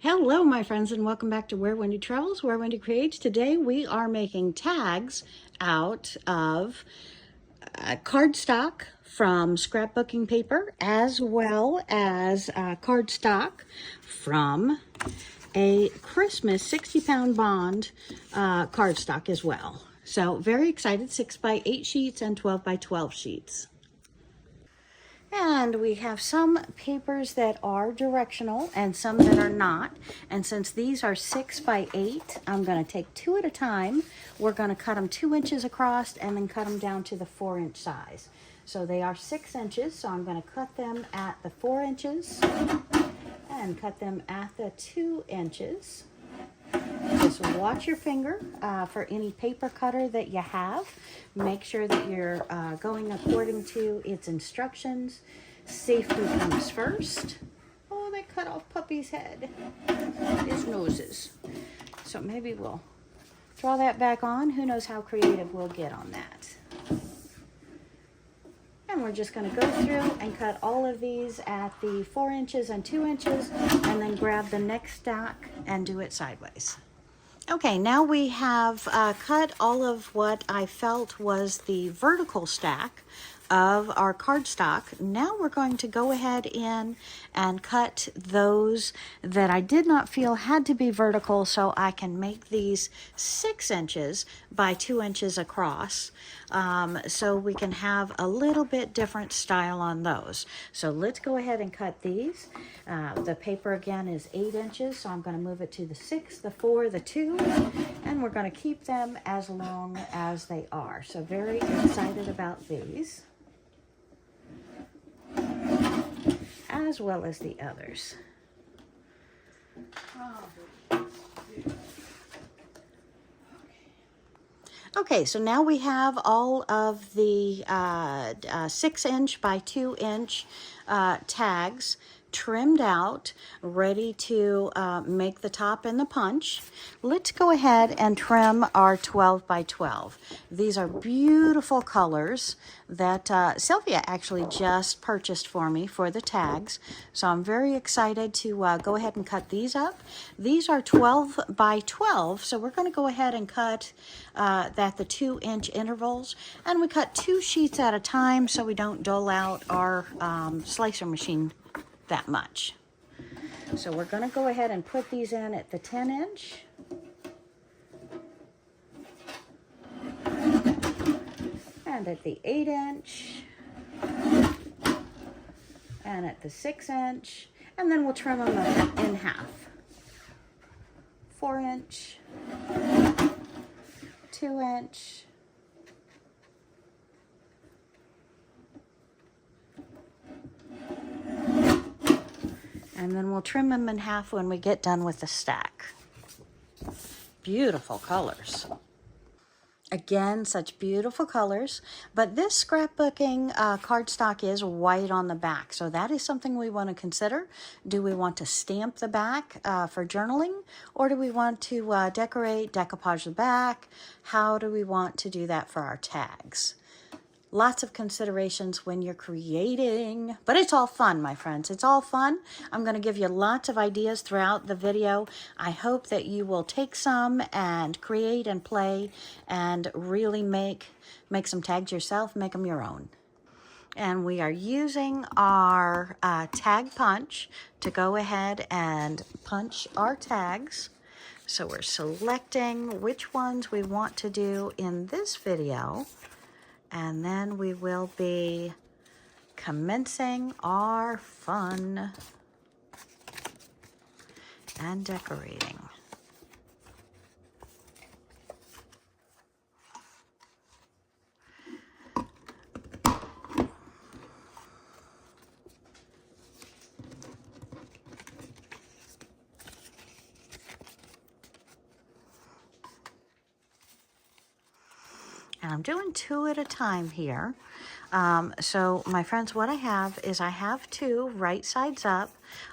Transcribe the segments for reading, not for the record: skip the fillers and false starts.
Hello, my friends, and welcome back to Where Wendy Travels, Where Wendy Creates. Today we are making tags out of cardstock from scrapbooking paper, as well as cardstock from a Christmas 60-pound bond cardstock as well. So very excited, 6x8 sheets and 12x12 sheets. And we have some papers that are directional and some that are not. And since these are 6x8, I'm going to take two at a time. We're going to cut them 2 inches across and then cut them down to the 4-inch size. So they are 6 inches, so I'm going to cut them at the 4 inches and cut them at the 2 inches. Just watch your finger for any paper cutter that you have. Make sure that you're going according to its instructions. Safety comes first. Oh, they cut off Puppy's head, his noses. So maybe we'll draw that back on. Who knows how creative we'll get on that. And we're just going to go through and cut all of these at the 4 inches and 2 inches, and then grab the next stack and do it sideways. Okay, now we have cut all of what I felt was the vertical stack of our cardstock. Now we're going to go ahead in and cut those that I did not feel had to be vertical, so I can make these 6 inches by 2 inches across, so we can have a little bit different style on those. So let's go ahead and cut these. The paper again is 8 inches, so I'm going to move it to the 6, the 4, the 2, and we're going to keep them as long as they are. So very excited about these, as well as the others. Okay, so now we have all of the 6-inch by 2-inch tags trimmed out, ready to make the top and the punch. Let's go ahead and trim our 12 by 12. These are beautiful colors that Sylvia actually just purchased for me for the tags. So I'm very excited to go ahead and cut these up. These are 12 by 12, so we're going to go ahead and cut at the 2-inch intervals. And we cut 2 sheets at a time so we don't dull out our slicer machine that much. So we're going to go ahead and put these in at the 10-inch. And at the 8-inch. And at the 6-inch. And then we'll trim them in half. 4-inch. 2-inch. And then we'll trim them in half when we get done with the stack. Beautiful colors. Again, such beautiful colors. But this scrapbooking cardstock is white on the back. So that is something we want to consider. Do we want to stamp the back for journaling? Or do we want to decorate, decoupage the back? How do we want to do that for our tags? Lots of considerations when you're creating, but it's all fun, my friends. It's all fun. I'm going to give you lots of ideas throughout the video. I hope that you will take some and create and play and really make some tags yourself, make them your own. And we are using our tag punch to go ahead and punch our tags. So we're selecting which ones we want to do in this video. And then we will be commencing our fun and decorating. And I'm doing 2 at a time here. So my friends, what I have is I have 2 right sides up.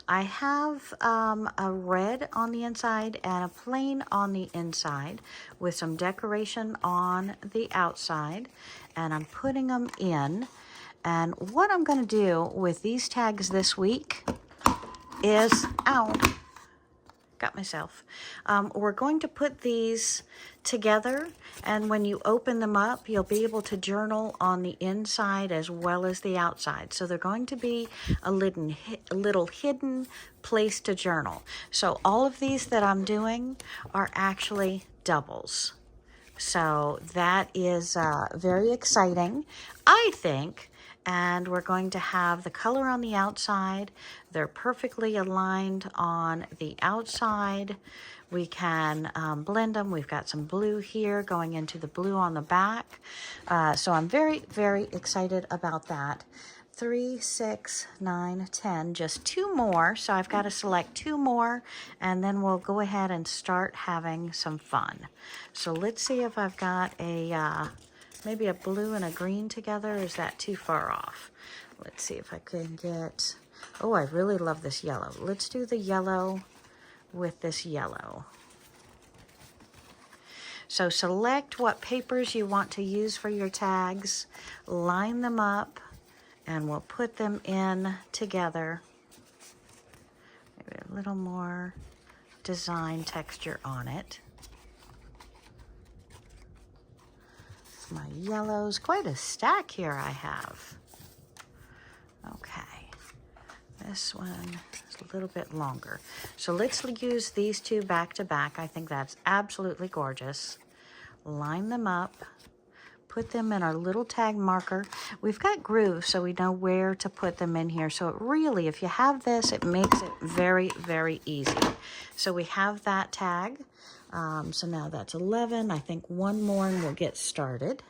I have a red on the inside and a plain on the inside with some decoration on the outside. And I'm putting them in. And what I'm going to do with these tags this week is, got myself. We're going to put these together, and when you open them up, you'll be able to journal on the inside as well as the outside. So they're going to be a little hidden place to journal. So all of these that I'm doing are actually doubles. So that is very exciting, I think. And we're going to have the color on the outside. They're perfectly aligned on the outside. We can blend them. We've got some blue here going into the blue on the back. So I'm very, very excited about that. 3, 6, 9, 10, just 2 more. So I've got to select 2 more, and then we'll go ahead and start having some fun. So let's see if I've got a maybe a blue and a green together. Is that too far off? Let's see if I can get, oh, I really love this yellow. Let's do the yellow with this yellow. So select what papers you want to use for your tags, line them up, and we'll put them in together. Maybe a little more design texture on it. My yellows, quite a stack here I have. Okay, this one is a little bit longer. So let's use these 2 back to back. I think that's absolutely gorgeous. Line them up, put them in our little tag marker. We've got grooves, so we know where to put them in here. So it really, if you have this, it makes it very, very easy. So we have that tag. So now that's 11. I think 1 more and we'll get started.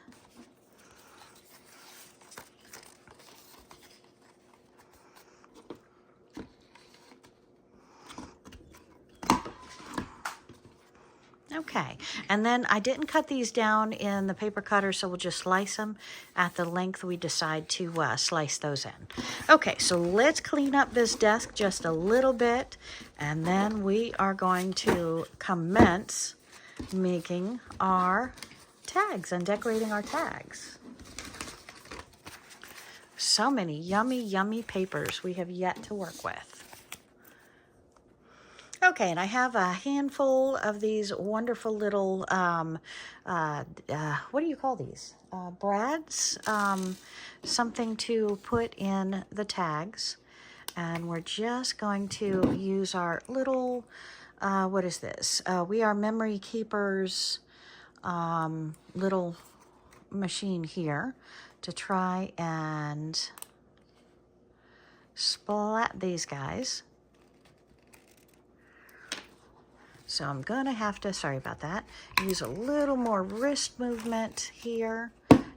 Okay, and then I didn't cut these down in the paper cutter, so we'll just slice them at the length we decide to slice those in. Okay, so let's clean up this desk just a little bit, and then we are going to commence making our tags and decorating our tags. So many yummy, yummy papers we have yet to work with. Okay, and I have a handful of these wonderful little, what do you call these? Brads, something to put in the tags. And we're just going to use our little, what is this? We Are Memory Keepers little machine here to try and splat these guys. So I'm gonna have to, sorry about that, use a little more wrist movement here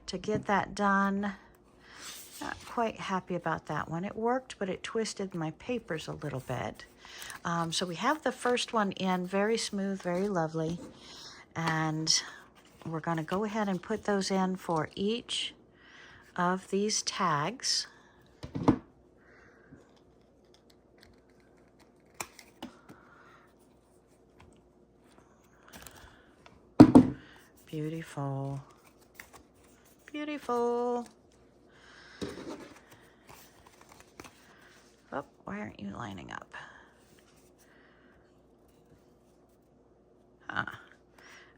to get that done. Not quite happy about that one. It worked, but it twisted my papers a little bit. So we have the first one in, very smooth, very lovely. And we're gonna go ahead and put those in for each of these tags. Beautiful, beautiful. Oh, why aren't you lining up? Huh.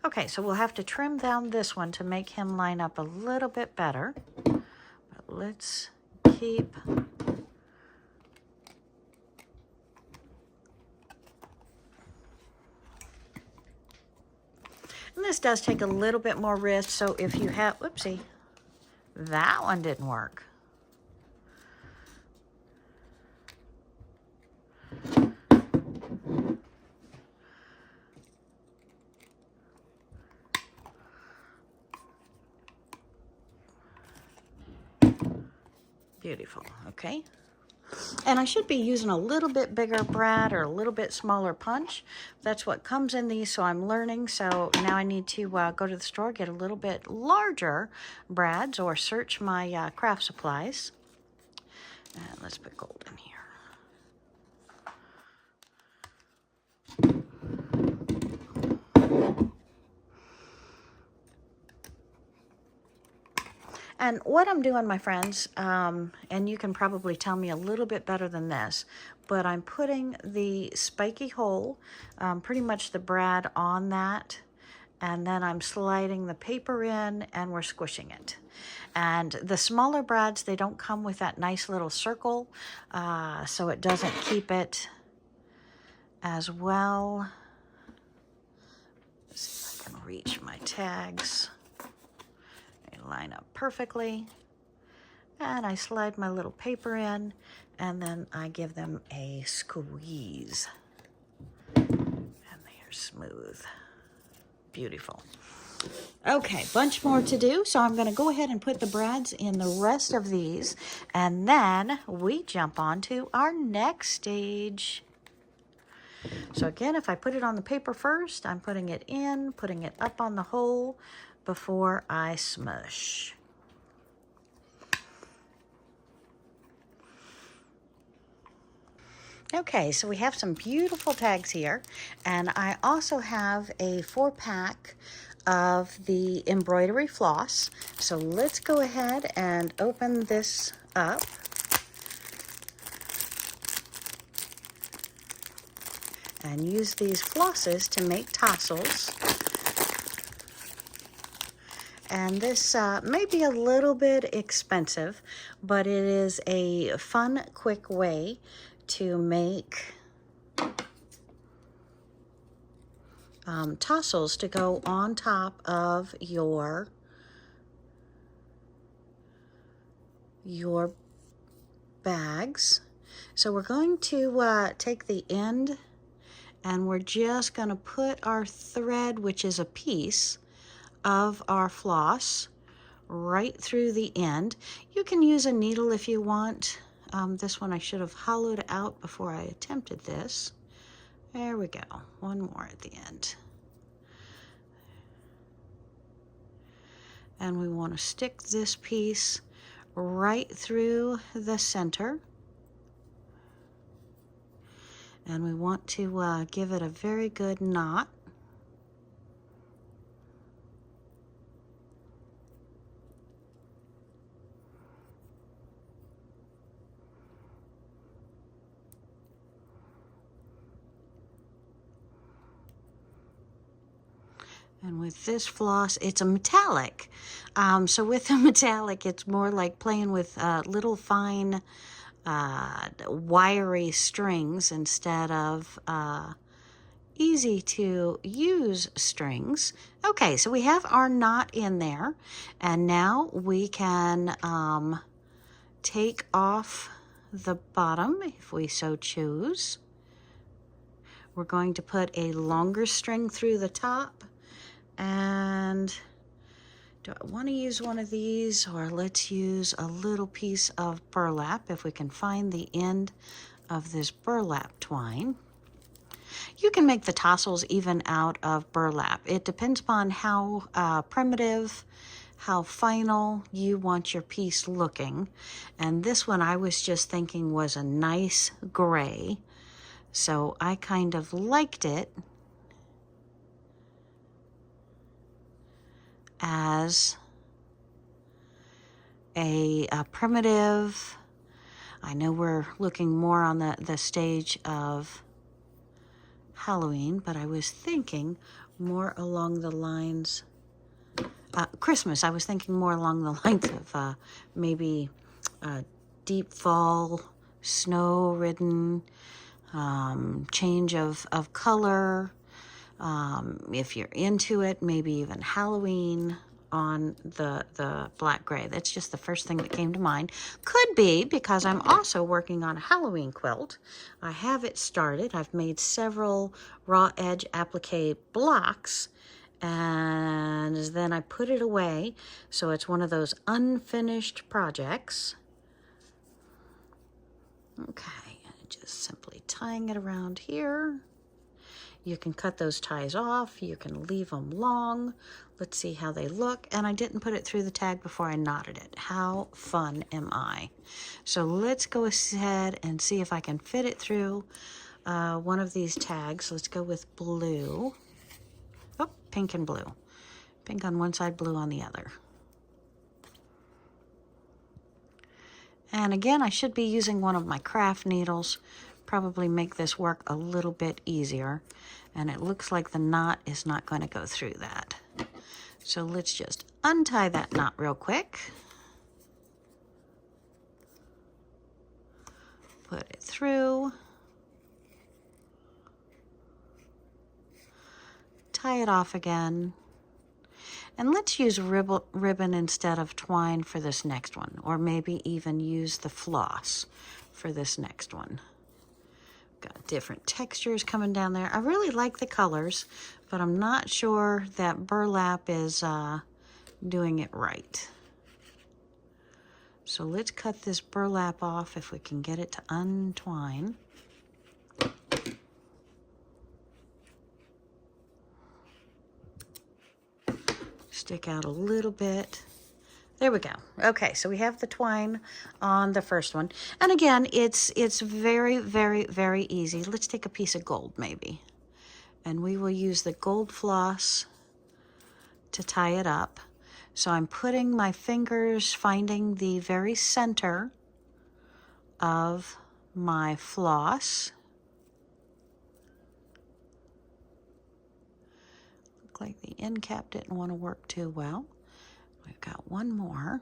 Okay, so we'll have to trim down this one to make him line up a little bit better. But let's keep and this does take a little bit more wrist, so if you have, whoopsie, that one didn't work. Beautiful, okay. And I should be using a little bit bigger brad or a little bit smaller punch. That's what comes in these, so I'm learning. So now I need to go to the store, get a little bit larger brads, or search my craft supplies. And let's put gold in here. And what I'm doing, my friends, and you can probably tell me a little bit better than this, but I'm putting the spiky hole, pretty much the brad on that, and then I'm sliding the paper in and we're squishing it. And the smaller brads, they don't come with that nice little circle, so it doesn't keep it as well. Let's see if I can reach my tags. They line up perfectly. And I slide my little paper in, and then I give them a squeeze. And they are smooth. Beautiful. Okay, bunch more to do, so I'm going to go ahead and put the brads in the rest of these, and then we jump on to our next stage. So again, if I put it on the paper first, I'm putting it in, putting it up on the hole before I smush. Okay, so we have some beautiful tags here, and I also have a 4-pack of the embroidery floss. So let's go ahead and open this up. And use these flosses to make tassels. And this may be a little bit expensive, but it is a fun, quick way to make tassels to go on top of your bags. So we're going to take the end, and we're just going to put our thread, which is a piece of our floss, right through the end. You can use a needle if you want. This one I should have hollowed out before I attempted this. There we go. One more at the end. And we want to stick this piece right through the center. And we want to give it a very good knot. And with this floss, it's a metallic. So with the metallic, it's more like playing with little fine wiry strings instead of easy to use strings. Okay, so we have our knot in there, and now we can take off the bottom if we so choose. We're going to put a longer string through the top. And do I want to use one of these, or let's use a little piece of burlap if we can find the end of this burlap twine. You can make the tassels even out of burlap. It depends upon how primitive, how final you want your piece looking. And this one I was just thinking was a nice gray, so I kind of liked it as a primitive. I know we're looking more on the stage of Halloween, but I was thinking more along the lines, Christmas, I was thinking more along the lines of maybe deep fall, snow-ridden, change of color. If you're into it, maybe even Halloween on the black gray. That's just the first thing that came to mind. Could be because I'm also working on a Halloween quilt. I have it started. I've made several raw edge applique blocks, and then I put it away. So it's one of those unfinished projects. Okay, just simply tying it around here. You can cut those ties off. You can leave them long. Let's see how they look. And I didn't put it through the tag before I knotted it. How fun am I? So let's go ahead and see if I can fit it through one of these tags. Let's go with blue. Oh, pink and blue. Pink on one side, blue on the other. And again, I should be using one of my craft needles, probably make this work a little bit easier. And it looks like the knot is not going to go through that. So let's just untie that knot real quick. Put it through. Tie it off again. And let's use ribbon instead of twine for this next one, or maybe even use the floss for this next one. Got different textures coming down there. I really like the colors, but I'm not sure that burlap is doing it right. So let's cut this burlap off if we can get it to untwine. Stick out a little bit. There we go. Okay, so we have the twine on the first one. And again, it's very, very, very easy. Let's take a piece of gold maybe. And we will use the gold floss to tie it up. So I'm putting my fingers, finding the very center of my floss. Look like the end cap didn't want to work too well. We've got one more.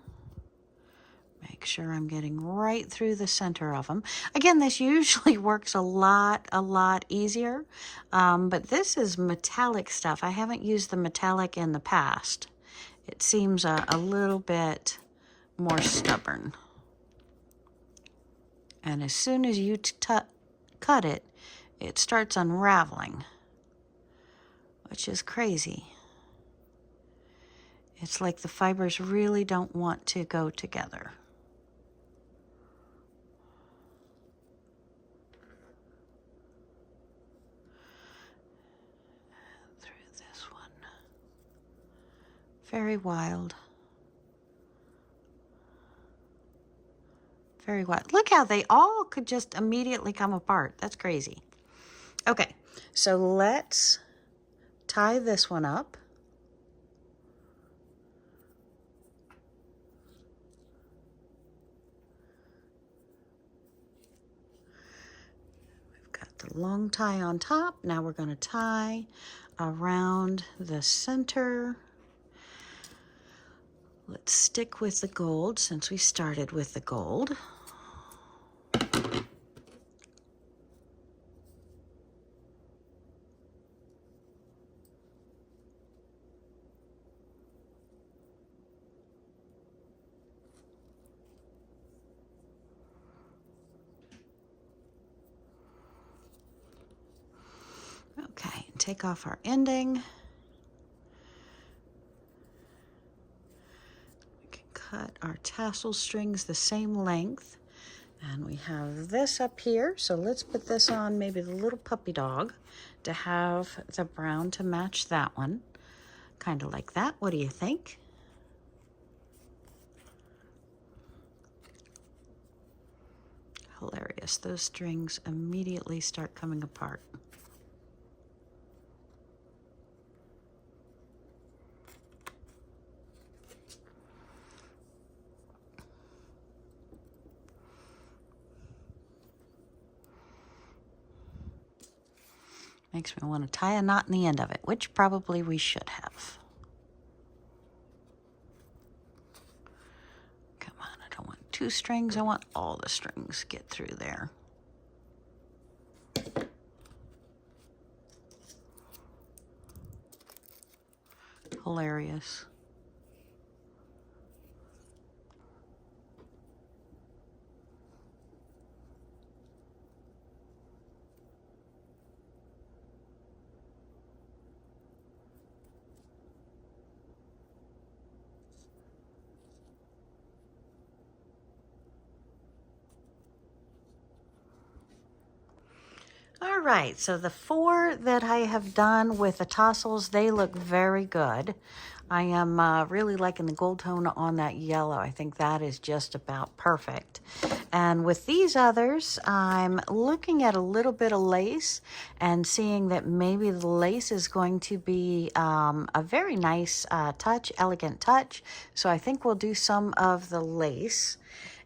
Make sure I'm getting right through the center of them. Again, this usually works a lot easier, but this is metallic stuff. I haven't used the metallic in the past. It seems a little bit more stubborn. And as soon as you cut it, it starts unraveling, which is crazy. It's like the fibers really don't want to go together. Through this one. Very wild. Very wild. Look how they all could just immediately come apart. That's crazy. Okay, so let's tie this one up. We've got the long tie on top. Now we're going to tie around the center. Let's stick with the gold since we started with the gold. Okay, take off our ending. Cut our tassel strings the same length, and we have this up here, so let's put this on maybe the little puppy dog to have the brown to match that one, kind of like that. What do you think? Hilarious. Those strings immediately start coming apart. Makes me want to tie a knot in the end of it, which probably we should have. Come on, I don't want two strings, I want all the strings get through there. Hilarious. All right, so the 4 that I have done with the tassels, they look very good. I am really liking the gold tone on that yellow. I think that is just about perfect. And with these others, I'm looking at a little bit of lace and seeing that maybe the lace is going to be a very nice touch, elegant touch. So I think we'll do some of the lace.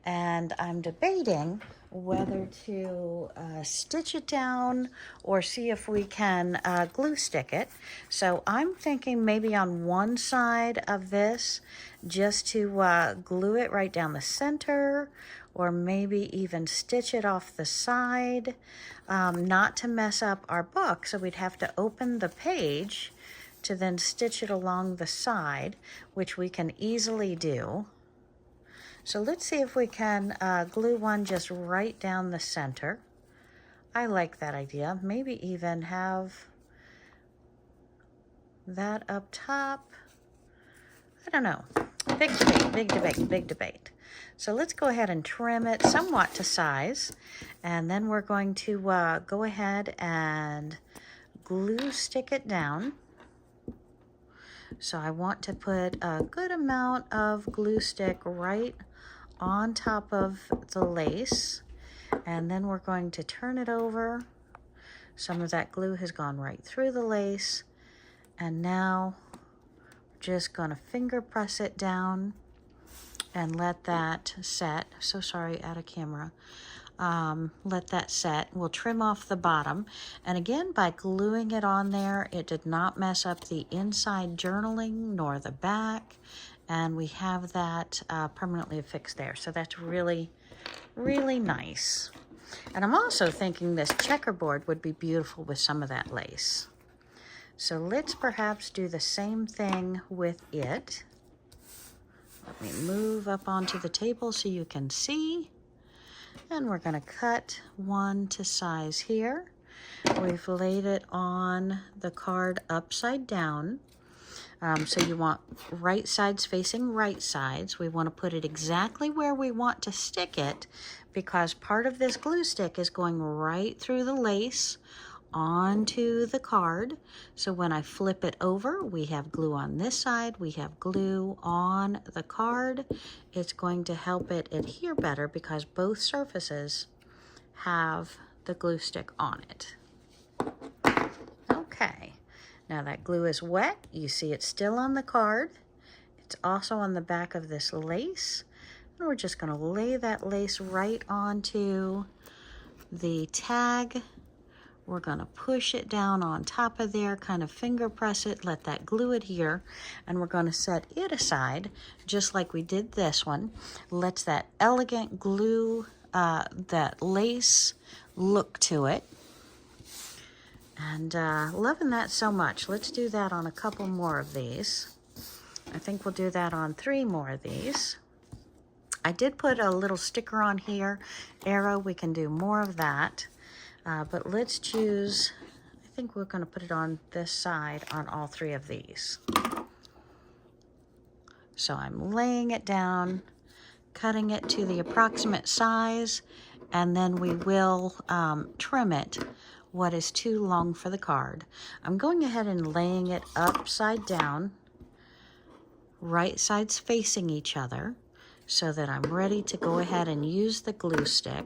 and I'm debating whether to stitch it down or see if we can glue stick it. So I'm thinking maybe on one side of this just to glue it right down the center, or maybe even stitch it off the side, not to mess up our book. So we'd have to open the page to then stitch it along the side, which we can easily do. So let's see if we can glue one just right down the center. I like that idea. Maybe even have that up top. I don't know. Big debate, big debate, big debate. So let's go ahead and trim it somewhat to size. And then we're going to go ahead and glue stick it down. So I want to put a good amount of glue stick right on top of the lace, and then we're going to turn it over. Some of that glue has gone right through the lace, and now we're just going to finger press it down and let that set. So sorry, out of camera. Let that set. We'll trim off the bottom, and again, by gluing it on there, it did not mess up the inside journaling nor the back, and we have that permanently affixed there. So that's really, really nice. And I'm also thinking this checkerboard would be beautiful with some of that lace. So let's perhaps do the same thing with it. Let me move up onto the table so you can see. And we're going to cut one to size here. We've laid it on the card upside down. So you want right sides facing right sides. We want to put it exactly where we want to stick it, because part of this glue stick is going right through the lace onto the card. So when I flip it over, we have glue on this side, we have glue on the card. It's going to help it adhere better because both surfaces have the glue stick on it. Okay. Now that glue is wet. You see it's still on the card. It's also on the back of this lace. And we're just going to lay that lace right onto the tag. We're going to push it down on top of there, kind of finger press it, let that glue adhere, and we're going to set it aside just like we did this one. Lets that elegant glue, that lace look to it. And loving that so much. Let's do that on a couple more of these. I think we'll do that on 3 more of these. I did put a little sticker on here, arrow. We can do more of that. But let's choose, I think we're going to put it on this side on all 3 of these. So I'm laying it down, cutting it to the approximate size, and then we will trim it what is too long for the card. I'm going ahead and laying it upside down, right sides facing each other, so that I'm ready to go ahead and use the glue stick.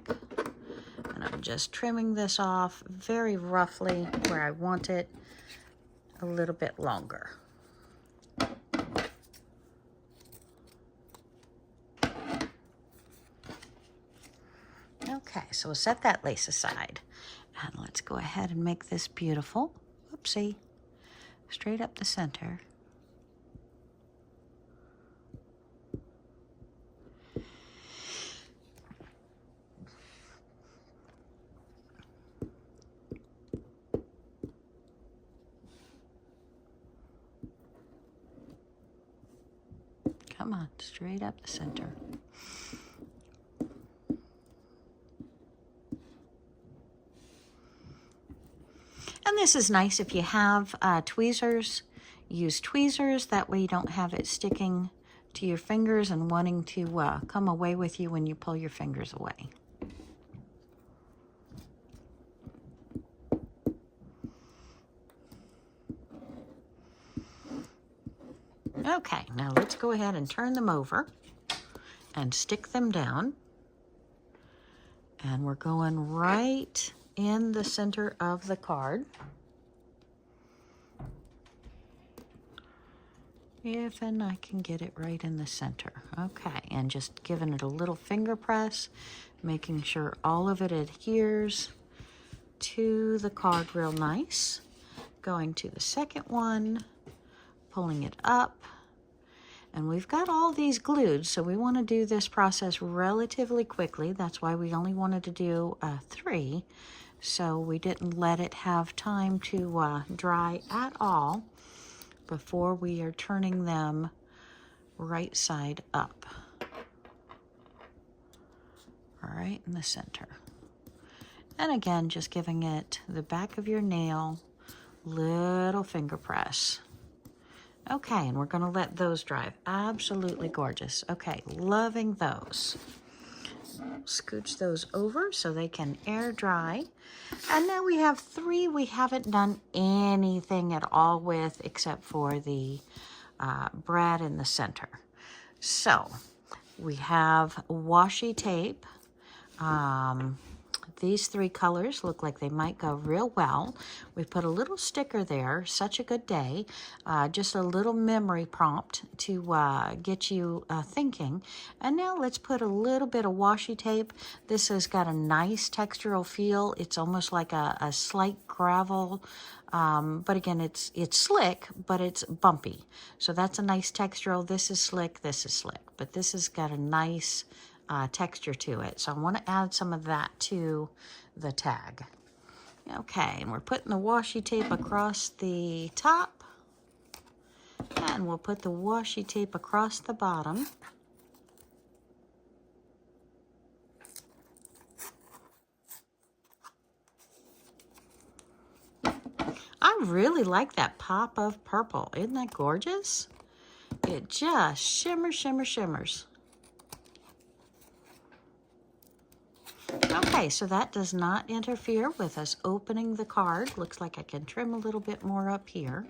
And I'm just trimming this off very roughly where I want it a little bit longer. Okay, so we'll set that lace aside. And let's go ahead and make this beautiful. Oopsie. Straight up the center. Come on, straight up the center. And this is nice if you have tweezers. Use tweezers, that way you don't have it sticking to your fingers and wanting to come away with you when you pull your fingers away. Okay, now let's go ahead and turn them over and stick them down. And we're going right in the center of the card. If and I can get it right in the center. Okay, and just giving it a little finger press, making sure all of it adheres to the card real nice. Going to the second one, pulling it up. And we've got all these glued, so we want to do this process relatively quickly. That's why we only wanted to do 3. So we didn't let it have time to dry at all before we are turning them right side up. All right, in the center. And again, just giving it the back of your nail, little finger press. Okay, and we're going to let those dry. Absolutely gorgeous. Okay, loving those. Scooch those over so they can air dry. And now we have 3 we haven't done anything at all with except for the brad in the center. So we have washi tape. These 3 colors look like they might go real well. We put a little sticker there, such a good day, just a little memory prompt to get you thinking. And now let's put a little bit of washi tape. This has got a nice textural feel. It's almost like a slight gravel, but again, it's slick, but it's bumpy. So that's a nice textural. This is slick, but this has got a nice texture to it. So I want to add some of that to the tag. Okay, and we're putting the washi tape across the top, and we'll put the washi tape across the bottom. I really like that pop of purple. Isn't that gorgeous? It just shimmers, shimmers, shimmers. Okay, so that does not interfere with us opening the card. Looks like I can trim a little bit more up here.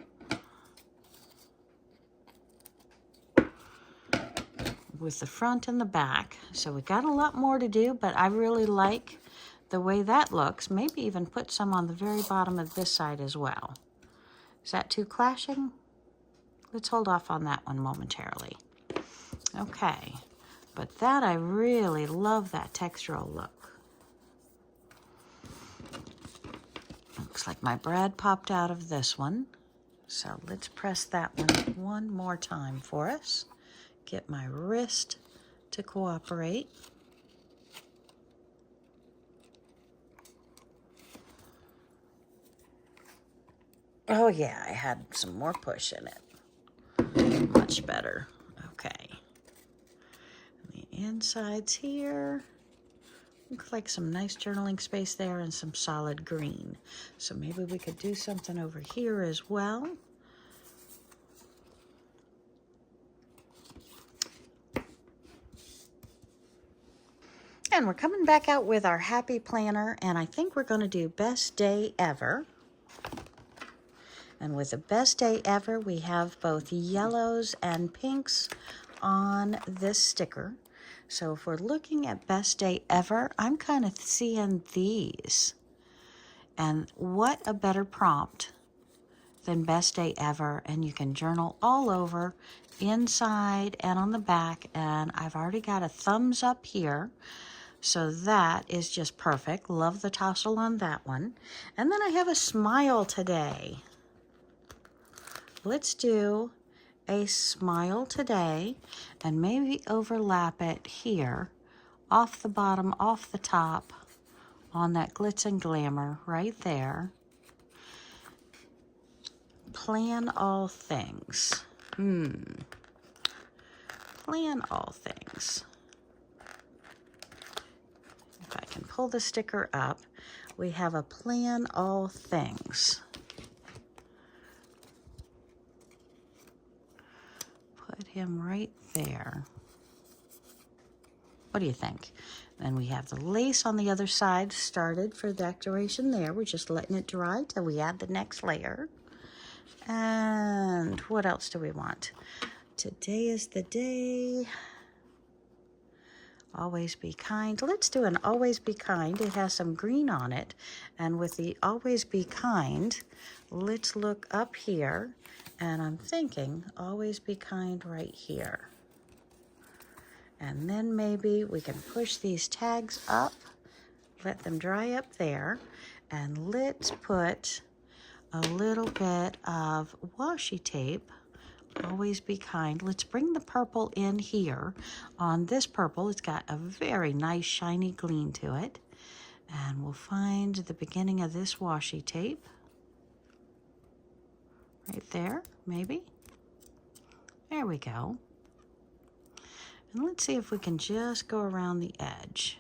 With the front and the back. So we got a lot more to do, but I really like the way that looks. Maybe even put some on the very bottom of this side as well. Is that too clashing? Let's hold off on that one momentarily. Okay, but that I really love that textural look. Looks like my brad popped out of this one. So let's press that one more time for us. Get my wrist to cooperate. Oh yeah, I had some more push in it. Much better. Okay. The insides here. Looks like some nice journaling space there and some solid green. So maybe we could do something over here as well. And we're coming back out with our happy planner, and I think we're going to do best day ever. And with the best day ever, we have both yellows and pinks on this sticker. So if we're looking at best day ever, I'm kind of seeing these. And what a better prompt than best day ever. And you can journal all over, inside and on the back. And I've already got a thumbs up here. So that is just perfect. Love the tassel on that one. And then I have a smile today. Let's do a smile today and maybe overlap it here, off the bottom, off the top, on that glitz and glamour right there. Plan all things. Plan all things. If I can pull the sticker up, we have a plan all things. Put him right there. What do you think? Then we have the lace on the other side started for decoration there. We're just letting it dry till we add the next layer. And what else do we want? Today is the day. Always be kind. Let's do an always be kind. It has some green on it. And with the always be kind, let's look up here And I'm thinking, always be kind right here. And then maybe we can push these tags up, let them dry up there, and let's put a little bit of washi tape. Always be kind. Let's bring the purple in here. On this purple, it's got a very nice shiny gleam to it. And we'll find the beginning of this washi tape. Right there, maybe. There we go. And let's see if we can just go around the edge.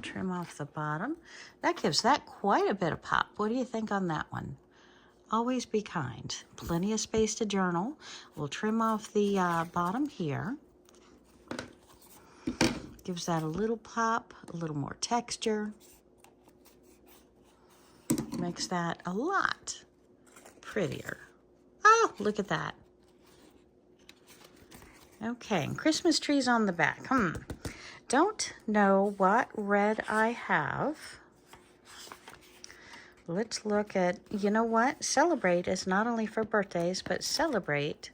Trim off the bottom. That gives that quite a bit of pop. What do you think on that one? Always be kind. Plenty of space to journal. We'll trim off the bottom here. Gives that a little pop, a little more texture. Makes that a lot prettier. Oh, look at that. Okay, and Christmas trees on the back. Don't know what red I have. Let's look at, you know what? Celebrate is not only for birthdays, but celebrate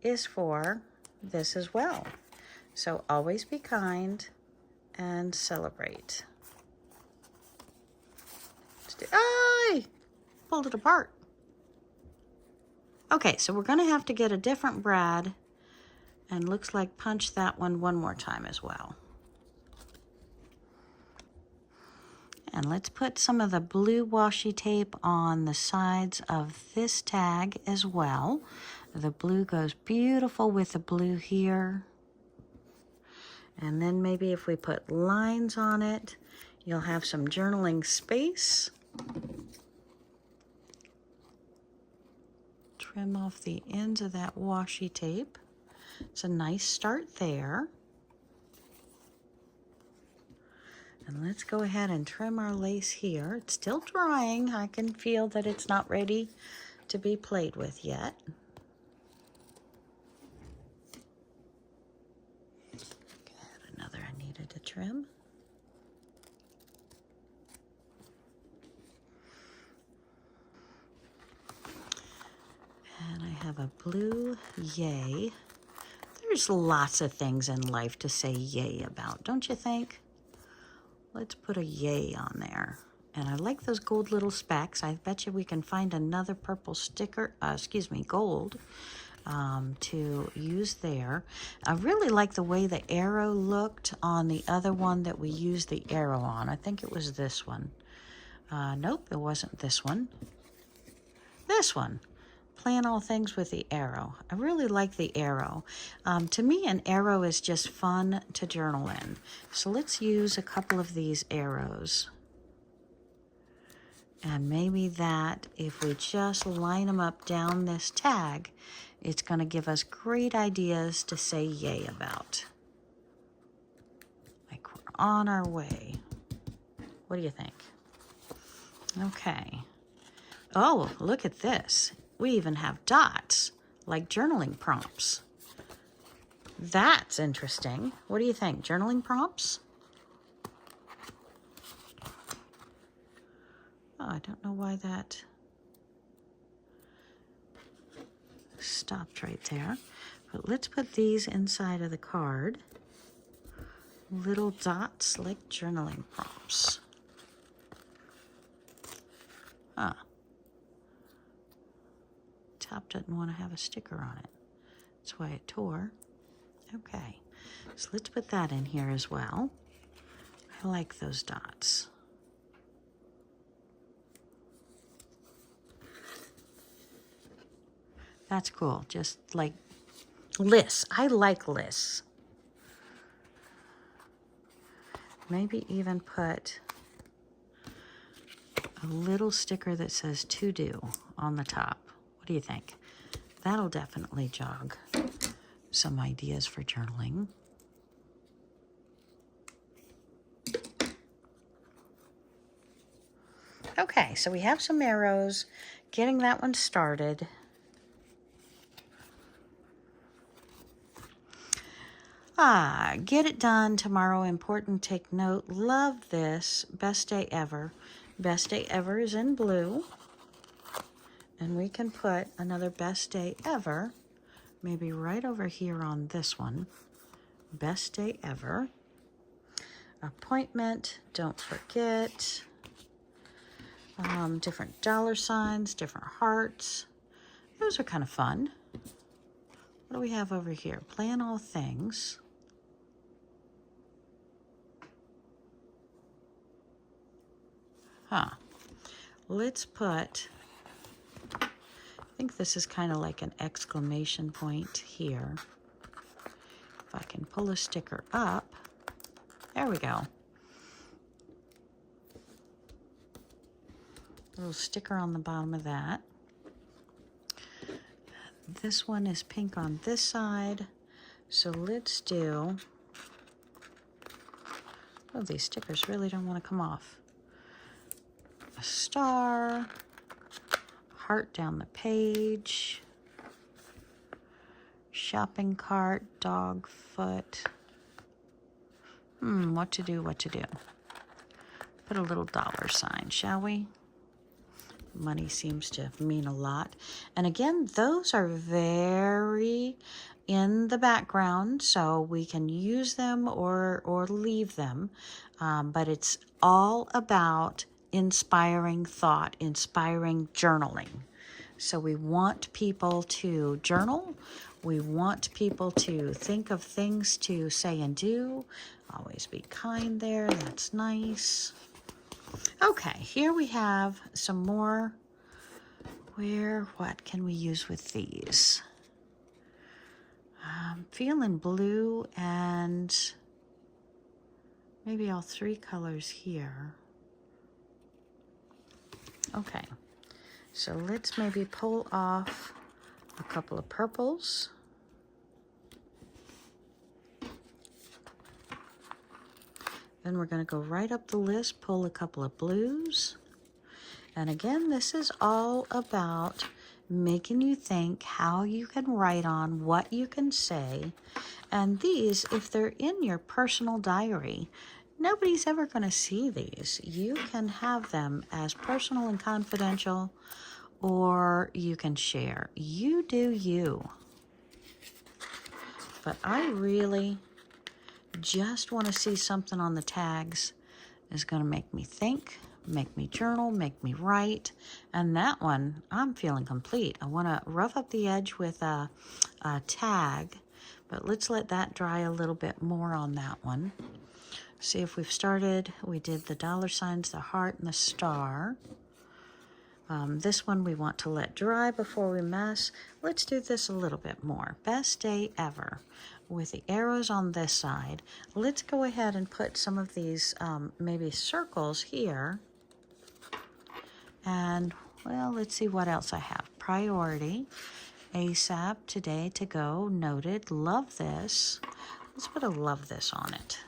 is for this as well. So always be kind and celebrate. Ay! Pulled it apart. Okay, so we're going to have to get a different brad, and looks like punch that one more time as well. And let's put some of the blue washi tape on the sides of this tag as well. The blue goes beautiful with the blue here. And then maybe if we put lines on it, you'll have some journaling space. Trim off the ends of that washi tape. It's a nice start there. And let's go ahead and trim our lace here. It's still drying. I can feel that it's not ready to be played with yet. Got another I needed to trim. And I have a blue yay. There's lots of things in life to say yay about, don't you think? Let's put a yay on there. And I like those gold little specks. I bet you we can find another purple sticker, gold, to use there. I really like the way the arrow looked on the other one that we used the arrow on. I think it was this one. Nope, it wasn't this one. This one. Plan all things with the arrow. I really like the arrow. To me, an arrow is just fun to journal in. So let's use a couple of these arrows. And maybe that, if we just line them up down this tag, it's going to give us great ideas to say yay about. Like we're on our way. What do you think? Okay. Oh, look at this. We even have dots, like journaling prompts. That's interesting. What do you think? Journaling prompts? Oh, I don't know why that stopped right there. But let's put these inside of the card. Little dots like journaling prompts. Huh. Top doesn't want to have a sticker on it. That's why it tore. Okay, so let's put that in here as well. I like those dots. That's cool, just like lists. I like lists. Maybe even put a little sticker that says to do on the top. What do you think? That'll definitely jog some ideas for journaling. Okay, so we have some arrows, getting that one started. Get it done tomorrow. Important, take note. Love this. Best day ever. Best day ever is in blue. And we can put another best day ever, maybe right over here on this one. Best day ever. Appointment, don't forget. Different dollar signs, different hearts. Those are kind of fun. What do we have over here? Plan all things. Let's put, I think this is kind of like an exclamation point here. If I can pull a sticker up, there we go. A little sticker on the bottom of that. This one is pink on this side, so let's do, oh, these stickers really don't want to come off. A star, heart down the page, shopping cart, dog foot. What to do, what to do. Put a little dollar sign, shall we? Money seems to mean a lot. And again, those are very in the background, so we can use them or leave them. But it's all about inspiring thought, inspiring journaling. So we want people to journal. We want people to think of things to say and do. Always be kind there. That's nice. Okay, here we have some more. What can we use with these? I'm feeling blue and maybe all three colors here. Okay, so let's maybe pull off a couple of purples. Then we're going to go right up the list, pull a couple of blues. And again, this is all about making you think how you can write on, what you can say. And these, if they're in your personal diary, nobody's ever going to see these. You can have them as personal and confidential, or you can share. You do you. But I really just want to see something on the tags is going to make me think, make me journal, make me write. And that one, I'm feeling complete. I want to rough up the edge with a tag, but let's let that dry a little bit more on that one. See if we've started. We did the dollar signs, the heart, and the star. This one we want to let dry before we mess. Let's do this a little bit more. Best day ever. With the arrows on this side, let's go ahead and put some of these maybe circles here. And, well, let's see what else I have. Priority, ASAP, today, to go, noted, love this. Let's put a love this on it.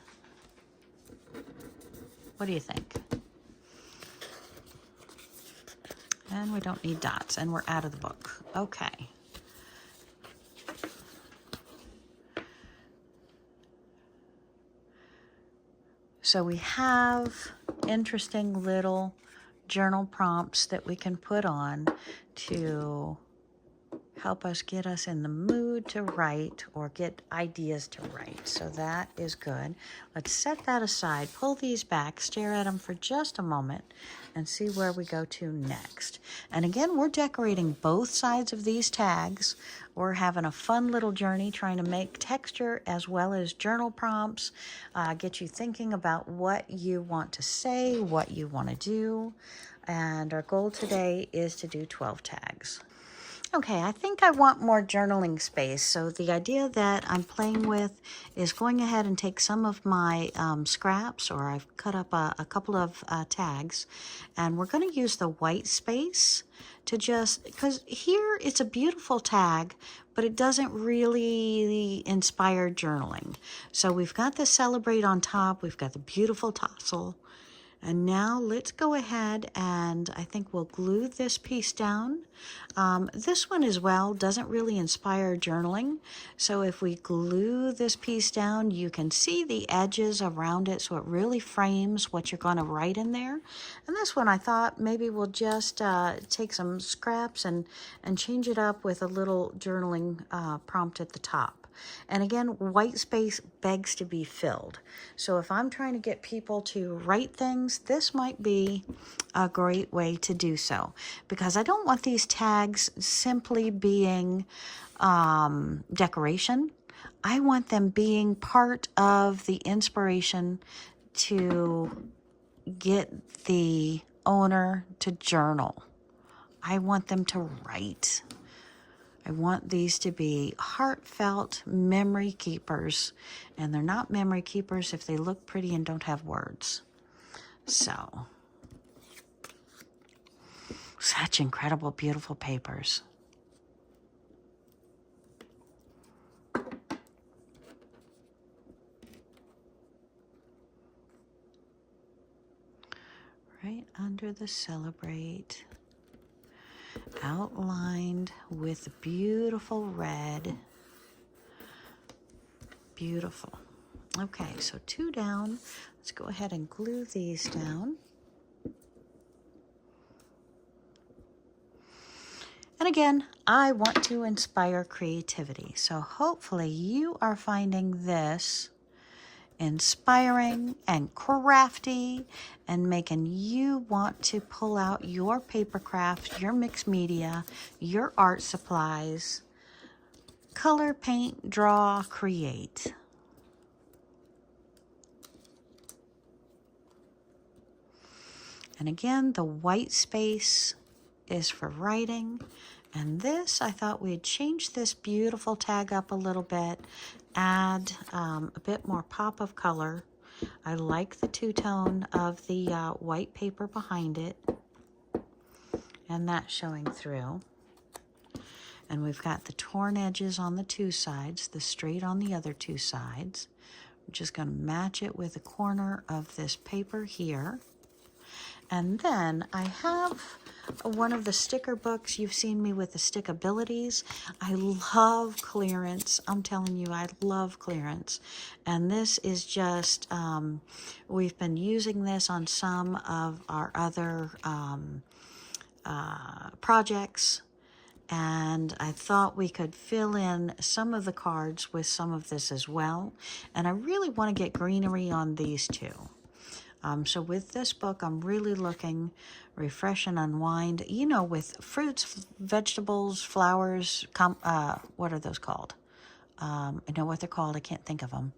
What do you think? And we don't need dots, and we're out of the book. Okay. So we have interesting little journal prompts that we can put on to help us get us in the mood to write or get ideas to write. So that is good. Let's set that aside, pull these back, stare at them for just a moment, and see where we go to next. And again, we're decorating both sides of these tags. We're having a fun little journey trying to make texture as well as journal prompts, get you thinking about what you want to say, what you want to do. And our goal today is to do 12 tags. Okay, I think I want more journaling space. So the idea that I'm playing with is going ahead and take some of my scraps, or I've cut up a couple of tags, and we're going to use the white space to just, because here it's a beautiful tag, but it doesn't really inspire journaling. So we've got the celebrate on top, we've got the beautiful tassel, and now let's go ahead and I think we'll glue this piece down. This one as well doesn't really inspire journaling. So if we glue this piece down, you can see the edges around it, so it really frames what you're going to write in there. And this one I thought maybe we'll just take some scraps and change it up with a little journaling prompt at the top. And again, white space begs to be filled. So if I'm trying to get people to write things, this might be a great way to do so. Because I don't want these tags simply being decoration. I want them being part of the inspiration to get the owner to journal. I want them to write. I want these to be heartfelt memory keepers, and they're not memory keepers if they look pretty and don't have words. So, such incredible, beautiful papers. Right under the celebrate, outlined with beautiful red. Beautiful. Okay, so 2 down. Let's go ahead and glue these down. And again, I want to inspire creativity. So hopefully you are finding this inspiring and crafty and making you want to pull out your paper craft, your mixed media, your art supplies, color, paint, draw, create. And again, the white space is for writing. And this, I thought we'd change this beautiful tag up a little bit, add a bit more pop of color. I like the two-tone of the white paper behind it, and that's showing through. And we've got the torn edges on the 2 sides, the straight on the other 2 sides. I'm just going to match it with the corner of this paper here. And then I have one of the sticker books. You've seen me with the stickabilities. I love clearance. I'm telling you, I love clearance. And this is just, we've been using this on some of our other projects. And I thought we could fill in some of the cards with some of this as well. And I really want to get greenery on these too. So with this book, I'm really looking refresh and unwind. You know, with fruits, vegetables, flowers, what are those called? I know what they're called. I can't think of them.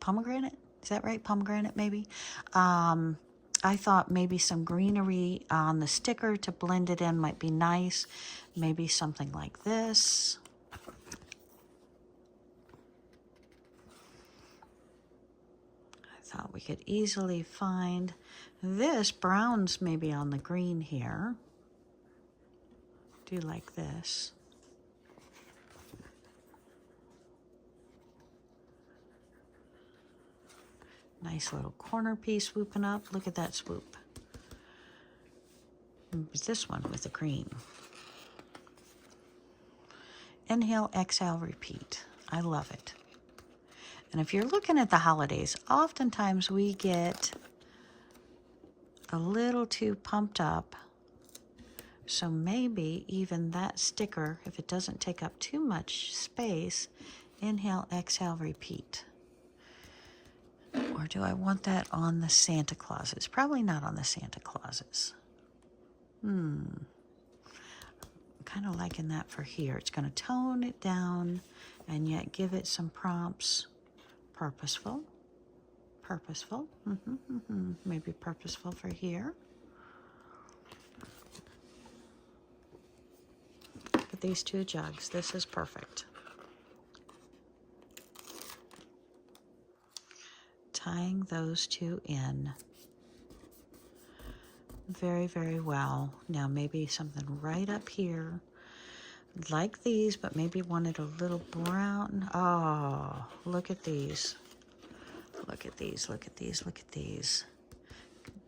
Pomegranate? Is that right? Pomegranate, maybe? I thought maybe some greenery on the sticker to blend it in might be nice. Maybe something like this. Thought we could easily find this. Brown's maybe on the green here. Do like this. Nice little corner piece swooping up. Look at that swoop. This one with the green. Inhale, exhale, repeat. I love it. And if you're looking at the holidays, oftentimes we get a little too pumped up. So maybe even that sticker, if it doesn't take up too much space, inhale, exhale, repeat. Or do I want that on the Santa Clauses? Probably not on the Santa Clauses. I'm kind of liking that for here. It's going to tone it down and yet give it some prompts. Purposeful. Purposeful. Maybe purposeful for here. But these two jugs. This is perfect. Tying those two in very, very well. Now maybe something right up here like these, but maybe wanted a little brown. Oh, look at these. Look at these, look at these, look at these.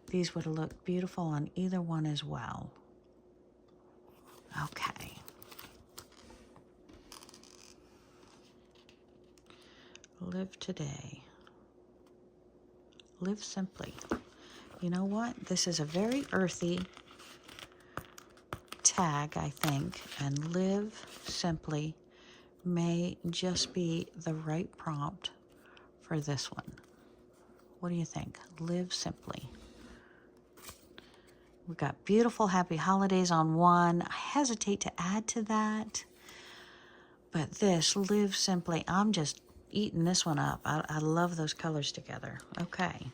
These would have looked beautiful on either one as well. Okay. Live today. Live simply. You know what? This is a very earthy tag, I think, and live simply may just be the right prompt for this one. What do you think? Live simply. We've got beautiful happy holidays on one. I hesitate to add to that, but this, live simply, I'm just eating this one up. I love those colors together. Okay.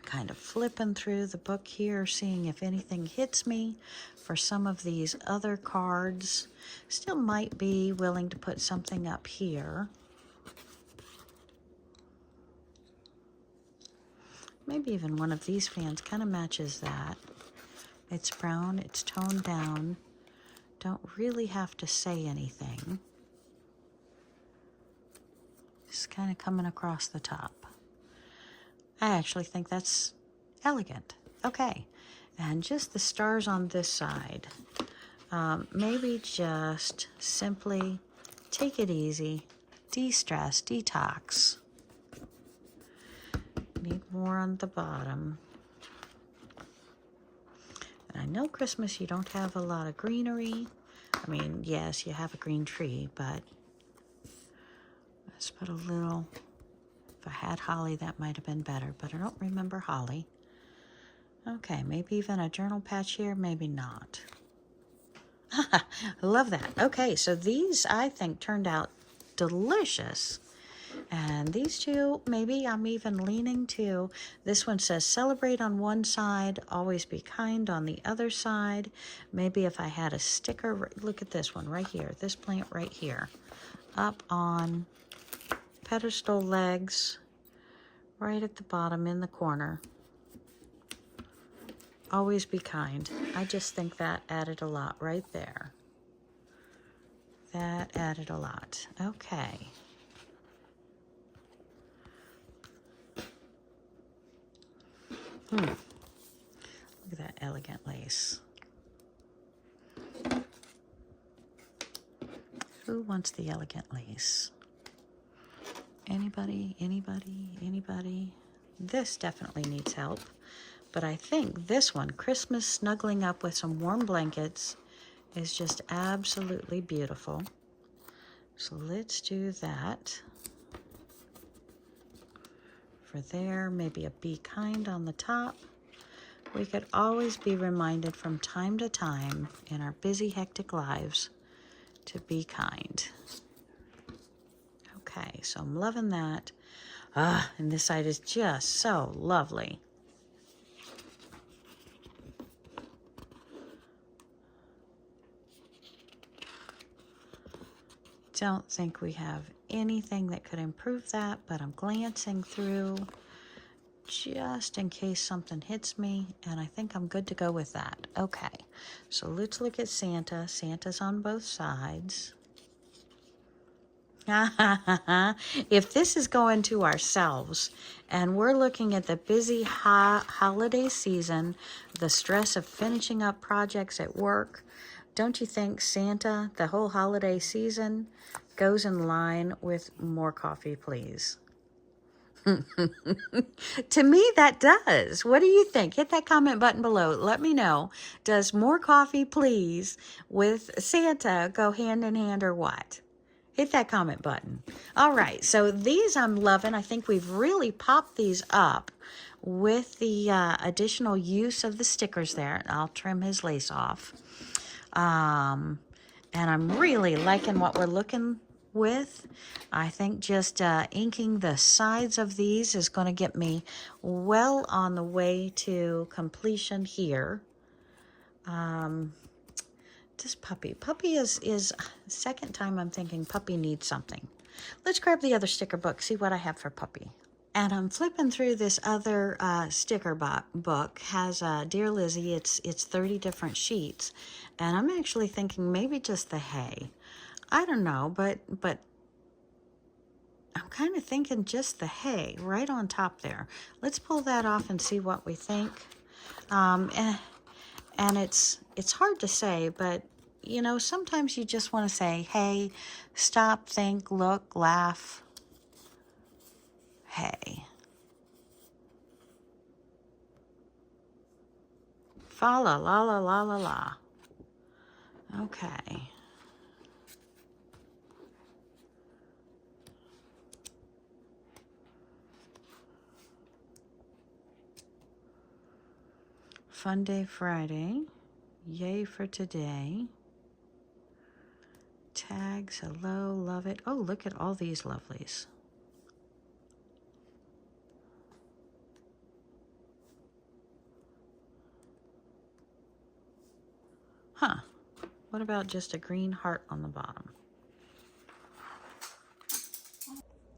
Kind of flipping through the book here, seeing if anything hits me for some of these other cards. Still might be willing to put something up here. Maybe even one of these fans kind of matches that. It's brown, it's toned down. Don't really have to say anything. Just kind of coming across the top. I actually think that's elegant. Okay, and just the stars on this side. Maybe just simply take it easy, de-stress, detox. Need more on the bottom. And I know Christmas you don't have a lot of greenery. I mean, yes, you have a green tree, but let's put a little. If I had holly, that might have been better, but I don't remember holly. Okay, maybe even a journal patch here, maybe not. I love that. Okay, so these, I think, turned out delicious. And these two, maybe I'm even leaning to, this one says celebrate on one side, always be kind on the other side. Maybe if I had a sticker, look at this one right here, this plant right here, up on pedestal legs, right at the bottom in the corner. Always be kind. I just think that added a lot right there. That added a lot. Okay. Look at that elegant lace. Who wants the elegant lace? Anybody, anybody, anybody? This definitely needs help. But I think this one, Christmas snuggling up with some warm blankets, is just absolutely beautiful. So let's do that. For there, maybe a be kind on the top. We could always be reminded from time to time in our busy, hectic lives to be kind. Okay, so I'm loving that. And this side is just so lovely. Don't think we have anything that could improve that, but I'm glancing through just in case something hits me, and I think I'm good to go with that. Okay, so let's look at Santa. Santa's on both sides. If this is going to ourselves and we're looking at the busy holiday season, the stress of finishing up projects at work, don't you think Santa, the whole holiday season, goes in line with more coffee, please? To me, that does. What do you think? Hit that comment button below. Let me know. Does more coffee, please, with Santa go hand in hand or what? Hit that comment button. All right, so these I'm loving. I think we've really popped these up with the additional use of the stickers there. I'll trim his lace off. And I'm really liking what we're looking with. I think just inking the sides of these is going to get me well on the way to completion here. Just puppy. Puppy is second time I'm thinking puppy needs something. Let's grab the other sticker book, see what I have for puppy. And I'm flipping through this other sticker book. Has Dear Lizzie. It's 30 different sheets, and I'm actually thinking maybe just the hay. I don't know, but I'm kind of thinking just the hay right on top there. Let's pull that off and see what we think. And it's hard to say, but you know, sometimes you just want to say, hey, stop, think, look, laugh. Hey. Fa la la la la la la. Okay. Fun Day Friday. Yay for today. Tags, hello, love it. Oh, look at all these lovelies. Huh. What about just a green heart on the bottom?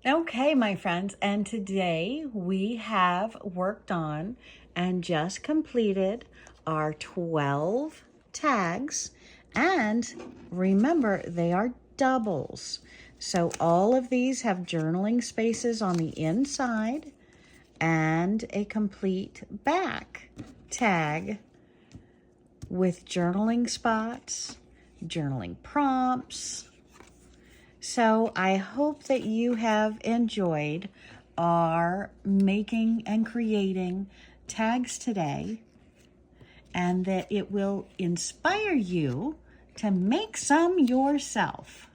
Okay, my friends, and today we have worked on and just completed our 12 tags. And remember, they are doubles. So all of these have journaling spaces on the inside and a complete back tag with journaling spots, journaling prompts. So I hope that you have enjoyed our making and creating tags today, and that it will inspire you to make some yourself.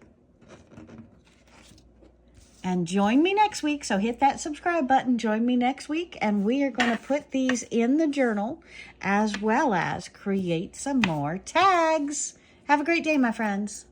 And join me next week. So hit that subscribe button, join me next week, and we are going to put these in the journal as well as create some more tags. Have a great day, my friends.